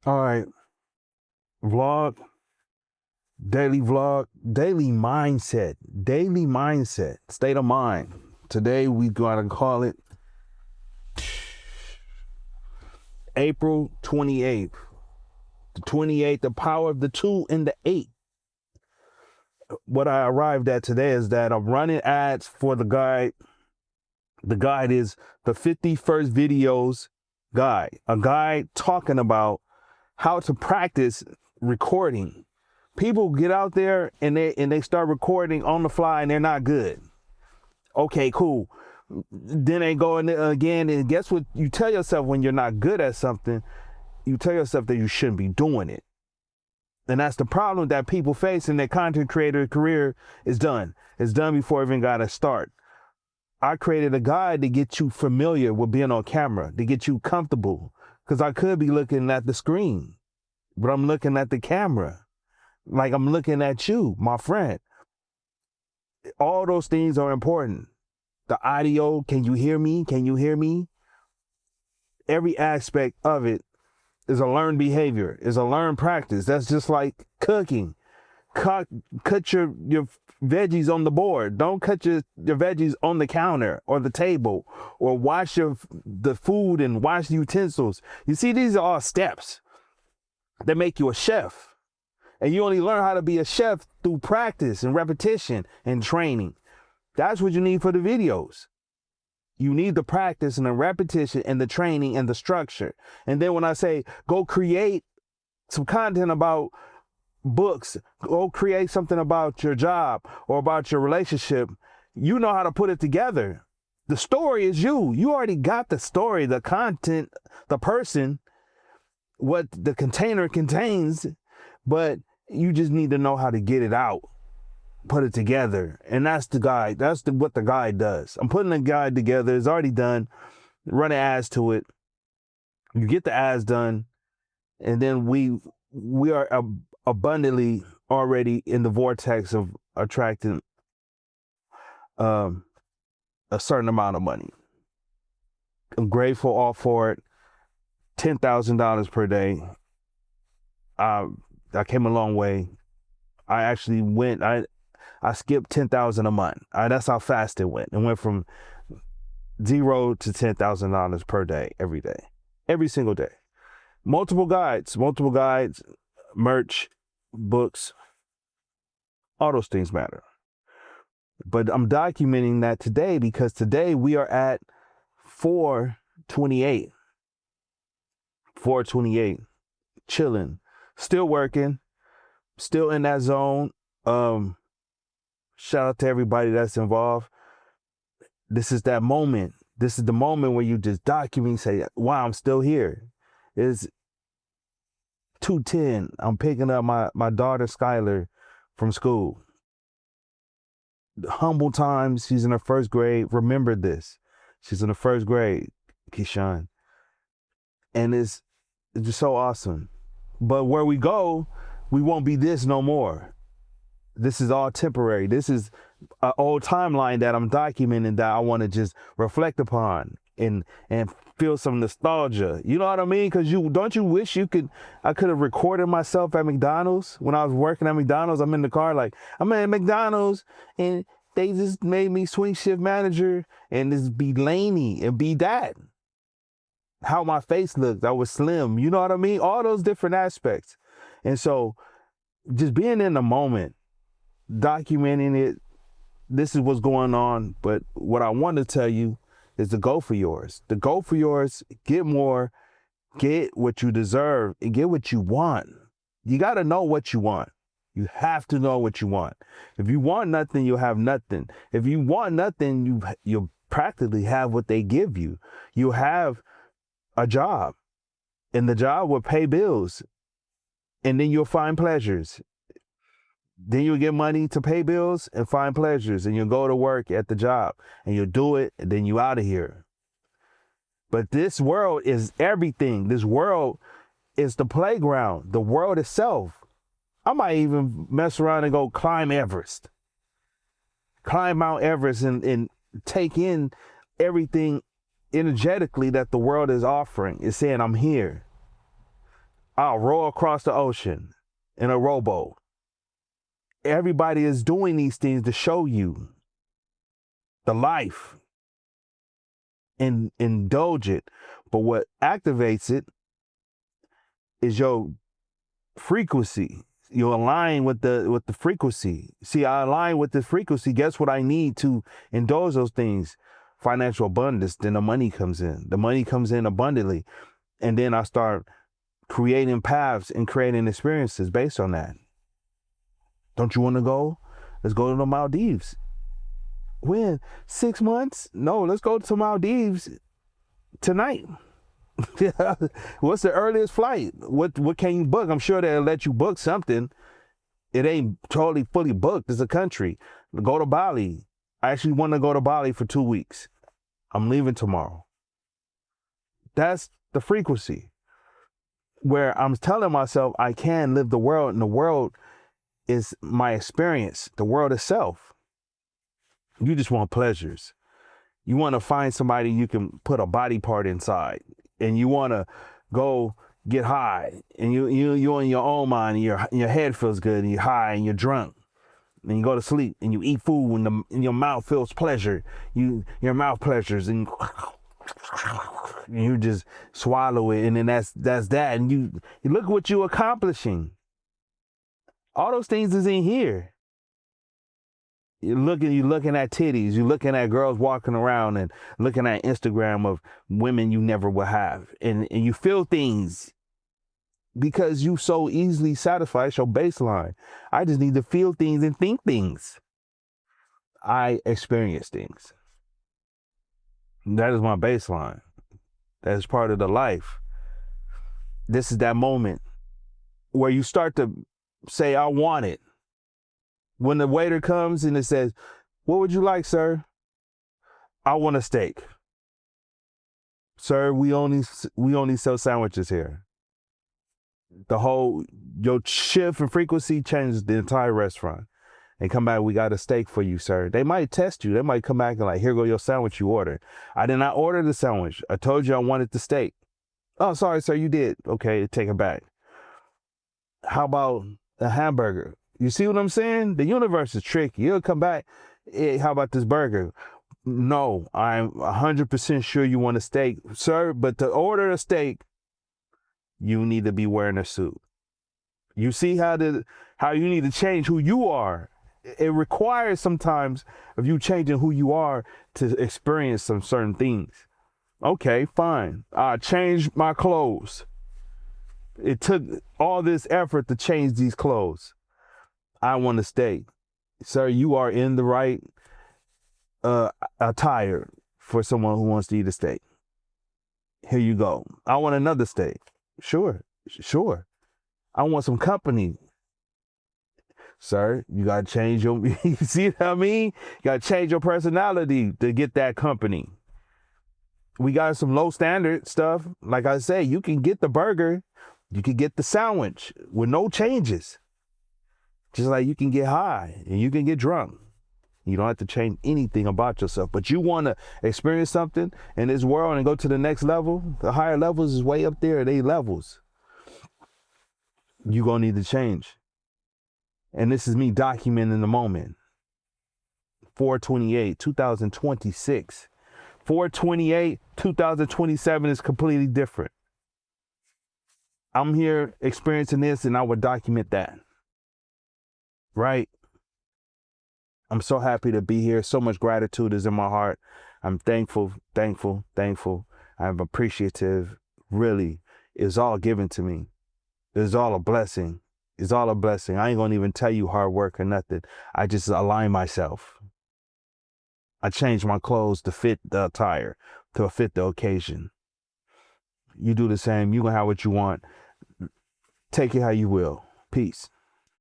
All right, vlog, daily vlog, daily mindset, state of mind. Today we gotta call it April 28th. The 28th, the power of the 2 and the 8. What I arrived at today is that I'm running ads for the guide. The guide is the 51st videos guide, a guide talking about how to practice recording. People get out there and they start recording on the fly and they're not good. Okay, cool. Then they go in again, and guess what you tell yourself when you're not good at something? You tell yourself that you shouldn't be doing it. And that's the problem that people face in their content creator career is done. It's done before it even got to start. I created a guide to get you familiar with being on camera, to get you comfortable. Because I could be looking at the screen, but I'm looking at the camera. Like I'm looking at you, my friend. All those things are important. The audio, can you hear me? Can you hear me? Every aspect of it is a learned behavior, is a learned practice. That's just like cooking. Cut your veggies on the board. Don't cut your veggies on the counter or the table, or wash the food and wash the utensils. You see, these are all steps that make you a chef. And you only learn how to be a chef through practice and repetition and training. That's what you need for the videos. You need the practice and the repetition and the training and the structure. And then when I say go create some content about books, go create something about your job or about your relationship, you know how to put it together. The story is you. You already got the story, the content, the person, what the container contains, but you just need to know how to get it out, put it together. And that's the guide. That's what the guide does. I'm putting the guide together. It's already done. Run ads to it. You get the ads done. And then we are abundantly already in the vortex of attracting a certain amount of money. I'm grateful all for it. $10,000 per day. I came a long way. I actually went, I skipped 10,000 a month. That's how fast it went. It went from $0 to $10,000 per day, every single day. Multiple guides, merch, books, all those things matter. But I'm documenting that today because today we are at 428, chilling, still working, still in that zone. Shout out to everybody that's involved. This is that moment. This is the moment where you just document, say, wow, I'm still here. It's 2:10. I'm picking up my daughter, Skylar, from school. Humble times. She's in her first grade. Remember this. She's in the first grade, Keyshawn. And it's just so awesome. But where we go, we won't be this no more. This is all temporary. This is an old timeline that I'm documenting that I want to just reflect upon and feel some nostalgia. You know what I mean? Because don't you wish I could have recorded myself at McDonald's when I was working at McDonald's. I'm in the car like, I'm at McDonald's and they just made me swing shift manager and just be Laney and be that. How my face looked, I was slim. You know what I mean? All those different aspects. And so just being in the moment, documenting it, this is what's going on. But what I want to tell you is to go for yours. To go for yours, get more, get what you deserve, and get what you want. You got to know what you want. You have to know what you want. If you want nothing, you'll have nothing. If you want nothing, you'll practically have what they give you. You have a job, and the job will pay bills, and then you'll find pleasures. Then you'll get money to pay bills and find pleasures, and you'll go to work at the job and you'll do it, and then you out of here. But this world is everything. This world is the playground, the world itself. I might even mess around and go climb Everest, climb Mount Everest and take in everything energetically that the world is offering. It's saying, I'm here. I'll row across the ocean in a rowboat. Everybody is doing these things to show you the life and indulge it. But what activates it is your frequency. You align with the frequency. See, I align with the frequency. Guess what I need to indulge those things? Financial abundance. Then the money comes in. The money comes in abundantly. And then I start creating paths and creating experiences based on that. Don't you want to go? Let's go to the Maldives. When? 6 months? No, let's go to Maldives tonight. What's the earliest flight? What can you book? I'm sure they'll let you book something. It ain't totally fully booked. It's a country. Go to Bali. I actually want to go to Bali for 2 weeks. I'm leaving tomorrow. That's the frequency where I'm telling myself I can live the world, and the world is my experience, the world itself. You just want pleasures. You want to find somebody you can put a body part inside, and you want to go get high, and you're in your own mind, and your head feels good, and you're high, and you're drunk, and you go to sleep, and you eat food, and your mouth feels pleasure. Your mouth pleasures, and you just swallow it, and then that's that, and you look what you're accomplishing. All those things is in here. You're looking at titties. You're looking at girls walking around and looking at Instagram of women you never would have. And you feel things because you so easily satisfy. It's your baseline. I just need to feel things and think things. I experience things. That is my baseline. That is part of the life. This is that moment where you start to say, I want it. When the waiter comes and it says, what would you like, sir? I want a steak. Sir, we only sell sandwiches here. Your shift and frequency changes the entire restaurant. They come back, we got a steak for you, sir. They might test you. They might come back and like, here go your sandwich you ordered. I did not order the sandwich. I told you I wanted the steak. Oh, sorry, sir, you did. Okay, take it back. How about a hamburger? You see what I'm saying? The universe is tricky. You'll come back. Hey, how about this burger? No, I'm 100% sure you want a steak, sir. But to order a steak, you need to be wearing a suit. You see how you need to change who you are. It requires sometimes of you changing who you are to experience some certain things. Okay, fine. I changed my clothes. It took all this effort to change these clothes. I want to stay. Sir, you are in the right attire for someone who wants to eat a steak. Here you go. I want another steak. Sure. I want some company. Sir, you got to change you see what I mean? You got to change your personality to get that company. We got some low standard stuff. Like I say, you can get the burger. You can get the sandwich with no changes. Just like you can get high and you can get drunk. You don't have to change anything about yourself, but you want to experience something in this world and go to the next level. The higher levels is way up there at 8 levels. You're going to need to change. And this is me documenting the moment. 4/28, 2026. 4/28, 2027 is completely different. I'm here experiencing this and I would document that. Right? I'm so happy to be here. So much gratitude is in my heart. I'm thankful. I'm appreciative. Really, it's all given to me. It's all a blessing. It's all a blessing. I ain't gonna even tell you hard work or nothing. I just align myself. I change my clothes to fit the attire, to fit the occasion. You do the same. You gonna have what you want. Take it how you will. Peace.